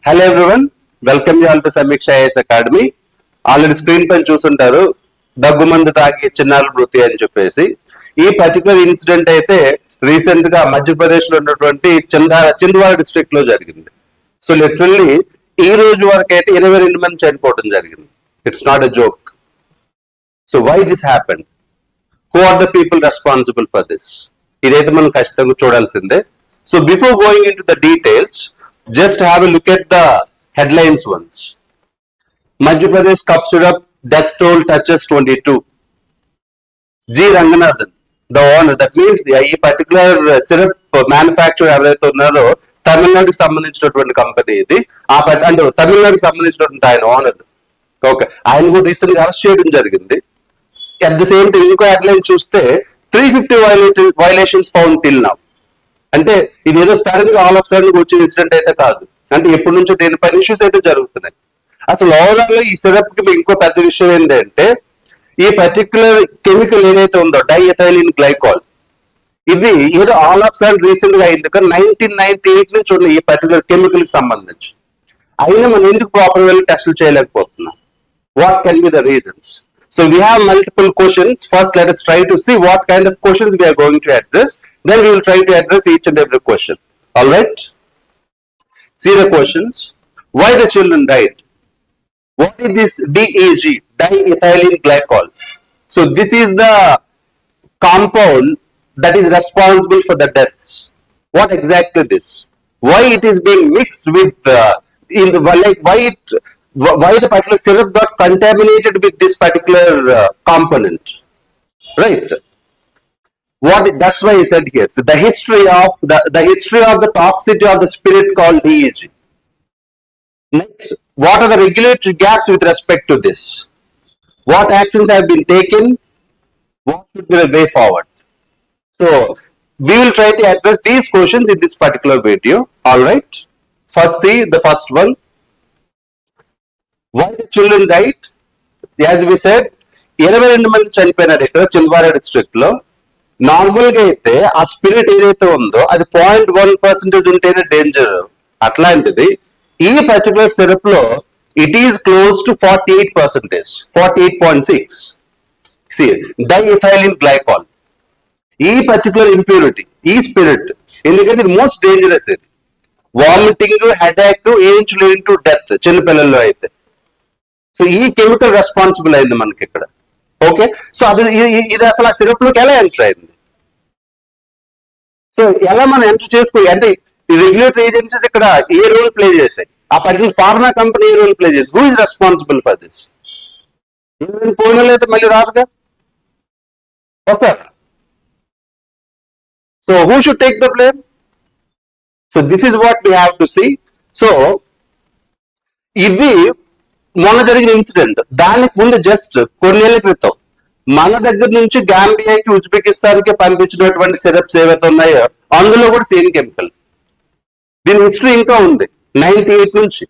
Hello everyone, welcome you all to సమీక్ష IAS academy. Already screen పైన చూసుంటారు దగ్గుమందు తాగి చిన్నారుల మృతి అని చెప్పేసి. ఈ పర్టికులర్ ఇన్సిడెంట్ అయితే రీసెంట్ గా మధ్యప్రదేశ్ లో ఉన్నటువంటి చింద్వారా డిస్ట్రిక్ట్ లో జరిగింది. సో లిటరల్లీ ఈ రోజు వరకు అయితే 22 మంది చనిపోవడం జరిగింది. It's not a joke. So why this happen? Who are the people responsible for this? ఇదైతే మనం ఖచ్చితంగా చూడాల్సిందే. So before going into the details, just have a look at the headlines once. Madhya Pradesh cup syrup death toll touches 22. G. Ranganathan, the owner, that means ఈ particular syrup manufacture ఎవరైతే ఉన్నారో తమిళనాడుకి సంబంధించినటువంటి company ఇది. అంటే తమిళనాడుకి సంబంధించినటువంటి ఆయన ఓనర్. ఓకే, ఆయన కూడా రీసెంట్ గా అరెస్ట్ చేయడం జరిగింది. అట్ ద సేమ్ టైం ఇంకో హెడ్లైన్ చూస్తే 350 violations found till now. అంటే ఇది ఏదో సడన్ గా ఆల్ ఆఫ్ సడన్ గా వచ్చిన ఇన్సిడెంట్ అయితే కాదు. అంటే ఎప్పటి నుంచో దీనిపైన ఇష్యూస్ అయితే జరుగుతున్నాయి. అసలు ఓవరాల్ ఈ సిరప్ కి ఇంకో పెద్ద విషయం ఏంటంటే ఈ పర్టికులర్ కెమికల్ ఏదైతే ఉందో డైఎథైలిన్ గ్లైకాల్, ఇది ఏదో ఆల్ ఆఫ్ సడన్ రీసెంట్ గా అయింది కానీ 1998 నుంచి ఉన్న ఈ పర్టికులర్ కెమికల్ కి సంబంధించి. అయినా మనం ఎందుకు ప్రాపర్ గా టెస్టులు చేయలేకపోతున్నాం? What can be the reasons? So we have multiple questions. First, let us try to see what kind of questions we are going to address. Then we will try to address each and every question. All right? See the questions. Why the children died? What is this DAG, diethylene glycol? So this is the compound that is responsible for the deaths. What exactly this? Why it is being mixed with why the particular syrup got contaminated with this particular component, right? That's why I said here. So the history of the toxicity of the spirit called DAG. Next, what are the regulatory gaps with respect to this? What actions have been taken? What should be the way forward? So we will try to address these questions in this particular video. All right. The first one. Why the children died? As we said, 22 మంది చనిపోయినారు ఇక్కడ Chhindwara district లో. Normal గా అయితే ఆ spirit ఏదైతే ఉందో అది 0.1% ఉంటేనే డేంజర్. అట్లాంటిది ఈ పర్టికులర్ సిరప్ లో it is close to 48%, 48.6. Diethylene glycol, ఈ పర్టికులర్ ఇంప్యూరిటీ, ఈ స్పిరిట్, ఎందుకంటే ఇది మోస్ట్ డేంజరస్. ఇది వామిటింగ్, హెడేక్, ఏజ్ లీడింగ్ టు డెత్ చిన్నపిల్లల్లో అయితే. సో ఈ కెమికల్ రెస్పాన్సిబుల్ అయింది మనకి ఇక్కడ. ఓకే, సో అది ఇది అసలు ఆ సిరప్ లోకి ఎలా ఎంటర్ అయింది? సో ఎలా మనం ఎంటర్ చేసుకోవాలి అంటే ఈ రెగ్యులేటరీ ఏజెన్సీస్ ఇక్కడ ఏ రోల్ ప్లే చేశాయి? ఆ పర్టికులర్ ఫార్మా కంపెనీ ఏ రోల్ ప్లే చేసి? Who is responsible for this? పోయిన అయితే మళ్ళీ రాదుగా, వస్తారు. So who should take the blame? So this is what we have to see. So ఇది మొన్న జరిగిన ఇన్సిడెంట్. దానికి ముందు జస్ట్ కొన్నేళ్ల క్రితం మన దగ్గర నుంచి గాంబియాకి, ఉజ్బెకిస్తాన్ కి పంపించినటువంటి సిరప్స్ ఏవైతే ఉన్నాయో అందులో కూడా సేమ్ కెమికల్. దీని హిస్టరీ ఇంకా ఉంది 98 నుంచి.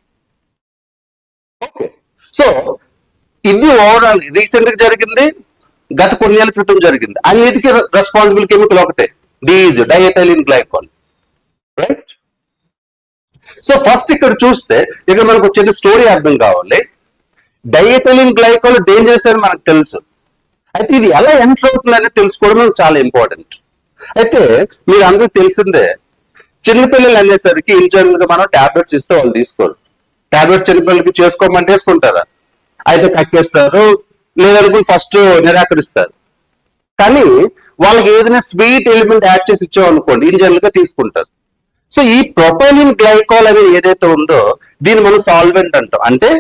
ఓకే, సో ఇది ఓవరాల్ రీసెంట్ గా జరిగింది, గత కొన్నేళ్ల క్రితం జరిగింది. అన్నిటికీ రెస్పాన్సిబుల్ కెమికల్ ఒకటే, డైఎథైలిన్ గ్లైకాల్, రైట్? సో ఫస్ట్ ఇక్కడ చూస్తే ఇక్కడ మనకు వచ్చే స్టోరీ అర్థం కావాలి. డైఎథైలిన్ గ్లైకాల్ డేంజరస్ అని మనకు తెలుసు. అయితే ఇది ఎలా ఎంటర్ అవుతుందని తెలుసుకోవడం మనకు చాలా ఇంపార్టెంట్. అయితే మీరు అందరికి తెలిసిందే, చిన్నపిల్లలు అనేసరికి ఇన్జనరల్ గా మనం టాబ్లెట్స్ ఇస్తే వాళ్ళు తీసుకోరు. టాబ్లెట్స్ చిన్నపిల్లలకి చేసుకోమంటే వేసుకుంటారా? అయితే కక్కేస్తారు, లేదనుకుని ఫస్ట్ నిరాకరిస్తారు. కానీ వాళ్ళకి ఏదైనా స్వీట్ ఎలిమెంట్ యాడ్ చేసి ఇచ్చామనుకోండి, ఇన్జనరల్ గా తీసుకుంటారు. సో ఈ ప్రొపైలిన్ గ్లైకాల్ అనేది ఏదైతే ఉందో దీన్ని మనం సాల్వెంట్ అంటాం. అంటే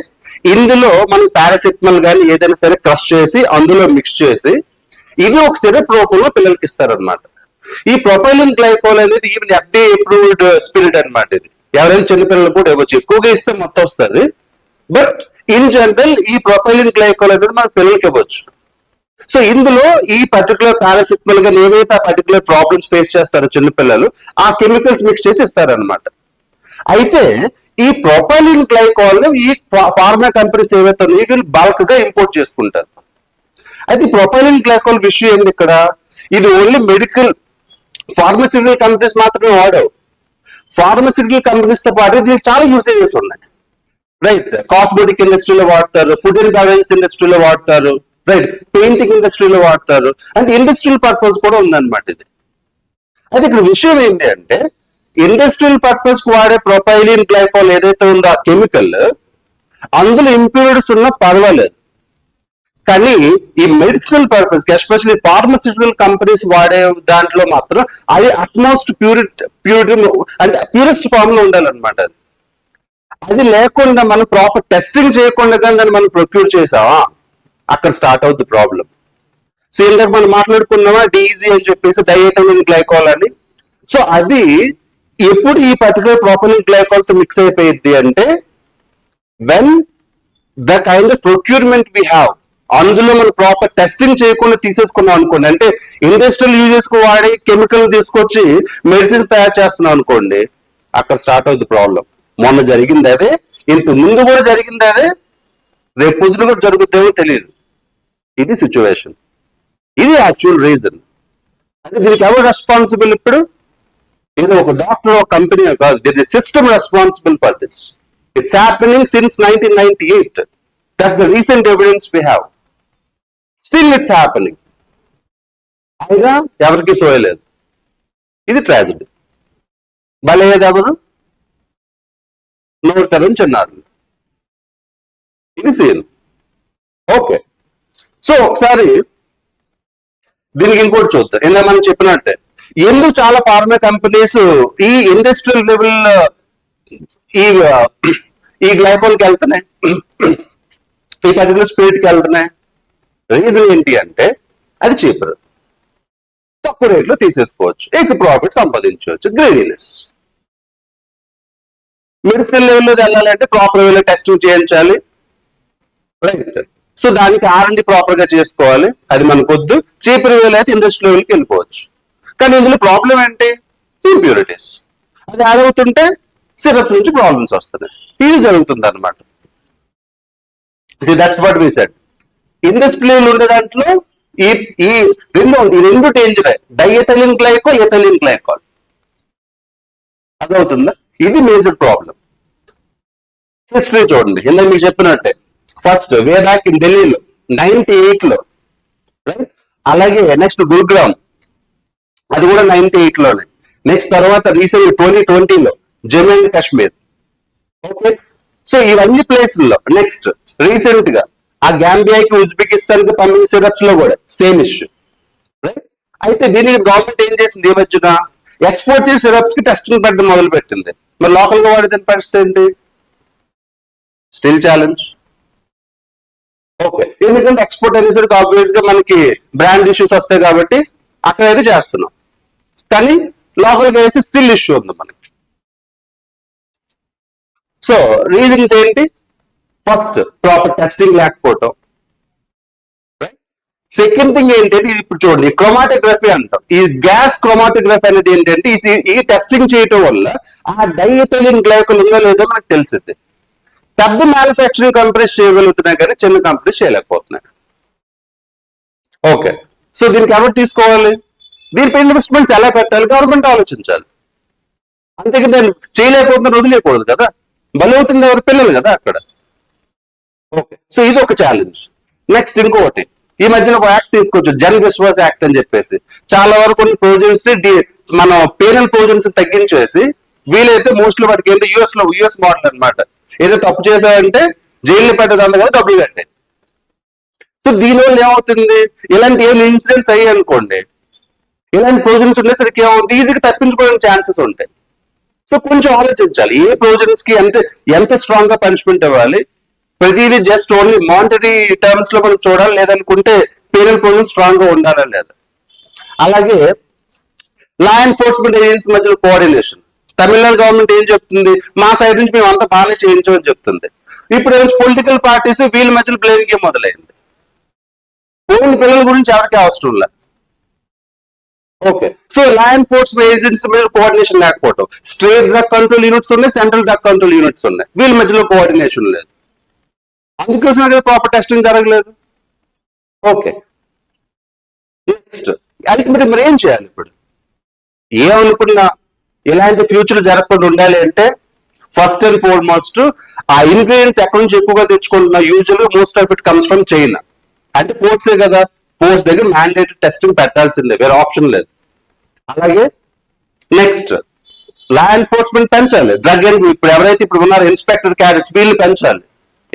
ఇందులో మనం పారాసిటమాల్ కానీ ఏదైనా సరే క్రష్ చేసి అందులో మిక్స్ చేసి ఇది ఒక సిరప్ రూపంలో పిల్లలకి ఇస్తారనమాట. ఈ ప్రొపైలిన్ గ్లైకాల్ అనేది ఈవెన్ FDA అప్రూవ్డ్ స్పిరిట్ అనమాట. ఇది ఎవరైనా చిన్నపిల్లలు కూడా ఇవ్వచ్చు, ఎక్కువగా ఇస్తే మొత్తం వస్తుంది. బట్ ఇన్ జనరల్ ఈ ప్రొపైలిన్ గ్లైకాల్ అనేది మన పిల్లలకి ఇవ్వచ్చు. సో ఇందులో ఈ పర్టికులర్ పారాసిటమాల్ గా ఏవైతే ఆ పర్టికులర్ ప్రాబ్లమ్స్ ఫేస్ చేస్తారో చిన్నపిల్లలు, ఆ కెమికల్స్ మిక్స్ చేసి ఇస్తారనమాట. అయితే ఈ ప్రొపైలిన్ గ్లైకాల్ ఈ ఫార్మా కంపెనీస్ ఏవైతే ఉన్నాయో వీళ్ళు బల్క్ గా ఇంపోర్ట్ చేసుకుంటారు. అయితే ప్రొపైలిన్ గ్లైకాల్ విషయం ఏంటి ఇక్కడ? ఇది ఓన్లీ మెడికల్ ఫార్మస్యూటికల్ కంపెనీస్ మాత్రమే వాడవు. ఫార్మసిటికల్ కంపెనీస్ తో పాటు దీనికి చాలా యూసేజెస్ ఉన్నాయి, రైట్. కాస్మెటిక్ ఇండస్ట్రీలో వాడతారు, ఫుడ్ అండ్ బెవరేజెస్ ఇండస్ట్రీలో వాడతారు, రైట్. పెయింటింగ్ ఇండస్ట్రీలో వాడతారు, అంటే ఇండస్ట్రియల్ పర్పస్ కూడా ఉందన్నమాట ఇది. అయితే ఇక్కడ విషయం ఏంటి అంటే ఇండస్ట్రియల్ పర్పస్ కు వాడే ప్రొపైలిన్ గ్లైకాల్ ఏదైతే ఉందో ఆ కెమికల్, అందులో ఇంప్యూరిటీస్ ఉన్నా పర్వాలేదు, కానీ ఈ మెడిసినల్ పర్పస్ కి ఎస్పెషల్లీ ఫార్మసిటికల్ కంపెనీస్ వాడే దాంట్లో మాత్రం అది అట్మోస్ట్ ప్యూరిటీ అంటే ప్యూరెస్ట్ ఫామ్ లో ఉండాలన్నమాట. అది లేకుండా మనం ప్రాపర్ టెస్టింగ్ చేయకుండా కానీ దాన్ని మనం ప్రొక్యూర్ చేసావా, అక్కడ స్టార్ట్ అవుతుంది ప్రాబ్లం. సో ఇందాక మనం మాట్లాడుకున్నామా డీజీ అని చెప్పేసి డైఎథైలిన్ గ్లైకాల్ అని. సో అది ఎప్పుడు ఈ పర్టికులర్ ప్రొపైలిన్ గ్లైకాల్ తో మిక్స్ అయిపోయింది అంటే when the kind of procurement we have, అందులో మనం ప్రాపర్ టెస్టింగ్ చేయకుండా తీసేసుకున్నాం అనుకోండి, అంటే ఇండస్ట్రియల్ యూజెస్ కు వాడి కెమికల్ తీసుకొచ్చి మెడిసిన్స్ తయారు చేస్తున్నాం అనుకోండి, అక్కడ స్టార్ట్ అవుతుంది ప్రాబ్లం. మొన్న జరిగింది అదే, ఇంత ముందు కూడా జరిగింది అదే, రేపు పొద్దున కూడా జరుగుతుందేమో తెలియదు. ఇది సిచ్యువేషన్, ఇది యాక్చువల్ రీజన్. అంటే దీనికి ఎవరు రెస్పాన్సిబుల్? ఇప్పుడు ఏదో ఒక డాక్టర్, ఒక కంపెనీ కాదు, this is system responsible for this. It's happening since 1998. That's the recent evidence we have. Still it's happening. అయినా ఎవరికి సోయలేదు. ఇది ట్రాజడీ. బలయ్యేది ఎవరు? నోరు చిన్నారు. ఇది సీన్. ఓకే, సో ఒకసారి దీనికి ఇంకోటి చూద్దాం. ఇలా మనం చెప్పినట్టే ఎందుకు చాలా ఫార్మా కంపెనీస్ ఈ ఇండస్ట్రియల్ లెవెల్ ఈ గ్లైకాల్కి వెళ్తున్నాయి, ఈ పర్టికులర్ స్పిరిట్ కి వెళ్తున్నాయి. రీజన్ ఏంటి అంటే అది చీపర్, తక్కువ రేట్లో తీసేసుకోవచ్చు, ఎక్కువ ప్రాఫిట్ సంపాదించవచ్చు, గ్రీడీనెస్. మెడిసినల్ లెవెల్లో వెళ్ళాలంటే ప్రాపర్ వేలో టెస్టింగ్ చేయించాలి, రైట్. సో దానికి R&D ప్రాపర్ గా చేసుకోవాలి, అది మనకు వద్దు. చీపర్ వేలో అయితే ఇండస్ట్రీ లెవెల్కి వెళ్ళిపోవచ్చు. కానీ ఇందులో ప్రాబ్లం ఏంటి? ఇంప్యూరిటీస్. అది యాడ్ అవుతుంటే సిరప్స్ నుంచి ప్రాబ్లమ్స్ వస్తున్నాయి. ఇది జరుగుతుంది అనమాట. That's what we said. Industry level ఉండే దాంట్లో ఈ రెండు danger, diethylene glycol, ethylene glycol. అదవుతుందా? ఇది మేజర్ ప్రాబ్లం. హిస్టరీ చూడండి, ఇందాక మీకు చెప్పినట్టే ఫస్ట్ వే బ్యాక్ ఇన్ ఢిల్లీలో 98 లో, రైట్. అలాగే నెక్స్ట్ గురుగ్రామ్, అది కూడా 98 లోనే. నెక్స్ట్ తర్వాత రీసెంట్ 2020లో Jammu and Kashmir. Okay, so ఇవన్నీ ప్లేసుల్లో నెక్స్ట్ రీసెంట్ గా ఆ గాంబియాకి, ఉజ్బెకిస్తాన్ కి పంపిన సిరప్స్ లో కూడా సేమ్ ఇష్యూ, రైట్. అయితే దీనికి గవర్నమెంట్ ఏం చేసింది? ఈ మధ్యన ఎక్స్పోర్ట్ చేసే సిరప్స్ కి టెస్టింగ్ పెట్టడం మొదలు పెట్టింది. మరి లోకల్ గా వాడితే పరిస్థితి ఏంటి? Still challenge. ఓకే, ఎందుకంటే ఎక్స్పోర్ట్ అనేసరికి ఆబ్వియస్ గా మనకి బ్రాండ్ ఇష్యూస్ వస్తాయి కాబట్టి అక్కడ అయితే చేస్తున్నాం, కానీ లోకల్ గా వేసి స్టిల్ ఇష్యూ ఉంది మనకి. సో రీజన్స్ ఏంటి? ఫస్ట్ ప్రాపర్ టెస్టింగ్ లేకపోవటం, సెకండ్ థింగ్ ఏంటంటే ఇప్పుడు చూడండి క్రోమాటోగ్రఫీ అంటాం. ఈ గ్యాస్ క్రోమాటోగ్రఫీ అనేది ఏంటంటే ఈ టెస్టింగ్ చేయటం వల్ల ఆ డైఎథైలిన్ గ్లైకాల్ ఉందో లేదో మనకు తెలిసింది. పెద్ద మ్యానుఫ్యాక్చరింగ్ కంపెనీస్ చేయగలుగుతున్నాయి కానీ చిన్న కంపెనీస్ చేయలేకపోతున్నాయి. ఓకే, సో దీనికి ఎవరు తీసుకోవాలి? దీనిపై ఇన్వెస్ట్మెంట్స్ ఎలా పెట్టాలి? గవర్నమెంట్ ఆలోచించాలి. అంతేకాదు దాన్ని చేయలేకపోతున్న వదిలేయకూడదు కదా, బలవుతుంది ఎవరు? పిల్లలు కదా అక్కడ. ఓకే, సో ఇది ఒక ఛాలెంజ్. నెక్స్ట్ ఇంకొకటి, ఈ మధ్యన ఒక యాక్ట్ తీసుకొచ్చు, జన్ విశ్వాస్ యాక్ట్ అని చెప్పేసి. చాలా వరకు కొన్ని ప్రొవిజన్స్ ని మనం పేనల్ ప్రొవిజన్స్ తగ్గించేసి వీలైతే మోస్ట్లీ వాటికి ఏంటి యుఎస్ మోడల్ అనమాట. ఏదో తప్పు చేశారంటే జైలు పెట్టదంతా కదా, డబ్బులు కట్టాయి. సో దీనివల్ల ఏమవుతుంది? ఇలాంటి ఏం ఇన్సిడెంట్స్ అయ్యాయి అనుకోండి, ఇలాంటి ప్రొవిజన్స్ ఉండేసరికి ఏమవుతుంది? ఈజీగా తప్పించుకోవడానికి ఛాన్సెస్ ఉంటాయి. సో కొంచెం ఆలోచించాలి, ఏ ప్రొవిజన్స్ కి ఎంత స్ట్రాంగ్ గా పనిష్మెంట్ ఇవ్వాలి. ప్రతిదీ జస్ట్ ఓన్లీ మానిటరీ టర్మ్స్ లో మనం చూడాలి, లేదనుకుంటే పేనల్ ప్రొవిజన్ స్ట్రాంగ్ గా ఉండాలా లేదా. అలాగే లా ఎన్ఫోర్స్మెంట్ ఏజెన్సీ మధ్యలో కోఆర్డినేషన్. తమిళనాడు గవర్నమెంట్ ఏం చెప్తుంది? మా సైడ్ నుంచి మేము అంతా బాగానే చేయించమని చెప్తుంది. ఇప్పుడు పొలిటికల్ పార్టీస్ వీళ్ళ మధ్యలో బ్లేమ్ గేమ్ మొదలైంది. ఓన్లీ పిల్లల గురించి ఎవరికి అవసరం లేదు. Okay, so law enforcement agency మీద కోఆర్డినేషన్ లేకపోవడం. స్టేట్ డ్రగ్ కంట్రోల్ యూనిట్స్ ఉన్నాయి, సెంట్రల్ డ్రగ్ కంట్రోల్ యూనిట్స్ ఉన్నాయి, వీళ్ళ మధ్యలో కోఆర్డినేషన్ లేదు. అందుకోసమే కదా ప్రాపర్ టెస్టింగ్ జరగలేదు. ఓకే, నెక్స్ట్ అల్టిమేట్ మరి ఏం చేయాలి? ఇప్పుడు ఏమనుకున్నా ఇలాంటి ఫ్యూచర్ జరగకుండా ఉండాలి అంటే ఫస్ట్ అండ్ ఫార్మోస్ట్ ఆ ఇంగ్రీడియంట్స్ ఎక్కడి నుంచి ఎక్కువగా తెచ్చుకుంటున్నా usual most of it comes from China. అంటే పోర్ట్సే కదా, పోర్ట్స్ దగ్గర మ్యాండేటరీ టెస్టింగ్ పెట్టాల్సిందే, వేరే ఆప్షన్ లేదు. అలాగే నెక్స్ట్ లా ఎన్ఫోర్స్మెంట్ పెంచాలి. డ్రగ్ ఇప్పుడు ఎవరైతే ఇప్పుడు ఉన్నారో ఇన్స్పెక్టర్ క్యాడర్స్ వీళ్ళు పెంచాలి.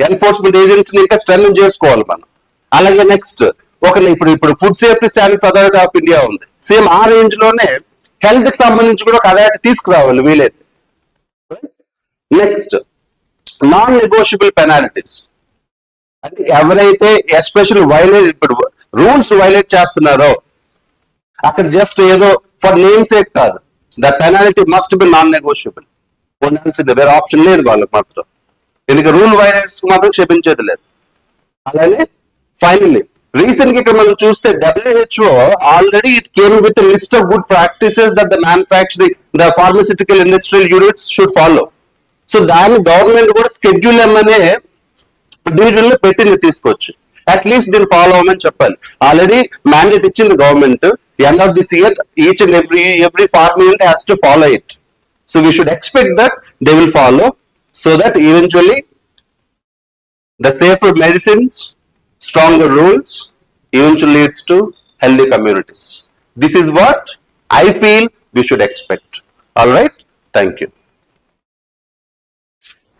ఎన్ఫోర్స్మెంట్ ఏజెన్సీని ఇంకా స్ట్రెంగ్ చేసుకోవాలి మనం. అలాగే నెక్స్ట్ ఇప్పుడు food safety standards authority of India ఉంది, సేమ్ ఆ రేంజ్ లోనే హెల్త్ కి సంబంధించి కూడా ఒక అథారిటీ తీసుకురావాలి వీలైతే. Next non negotiable penalties. అంటే ఎవరైతే ఎస్పెషల్ ఇప్పుడు రూల్స్ వైలేట్ చేస్తున్నారో అక్కడ జస్ట్ ఏదో ఫర్ నేమ్ సేక్ కాదు, the penalty must be non negotiable. ఉండాల్సిందే, వేరే ఆప్షన్ లేదు వాళ్ళకి మాత్రం. ఎందుకంటే రూల్ వైలేట్స్ మాత్రం క్షమించేది లేదు. అలానే ఫైనల్లీ రీసెంట్ గా ఇక్కడ మనం చూస్తే WHO already it came with list of good practices that the manufacturing the pharmaceutical industrial units should follow. So దాన్ని గవర్నమెంట్ కూడా స్కెడ్యూల్ అనే డివిజన్ లో పెట్టింది తీసుకొచ్చి, అట్లీస్ట్ దీన్ని ఫాలో అవ్వమని చెప్పాలి. ఆల్రెడీ మ్యాండేట్ ఇచ్చింది government, end of this year each and every pharma unit has to follow it. So we should expect that they will follow, so that eventually the safer medicines, stronger rules eventually leads to healthy communities. This is what I feel we should expect. All right. Thank you.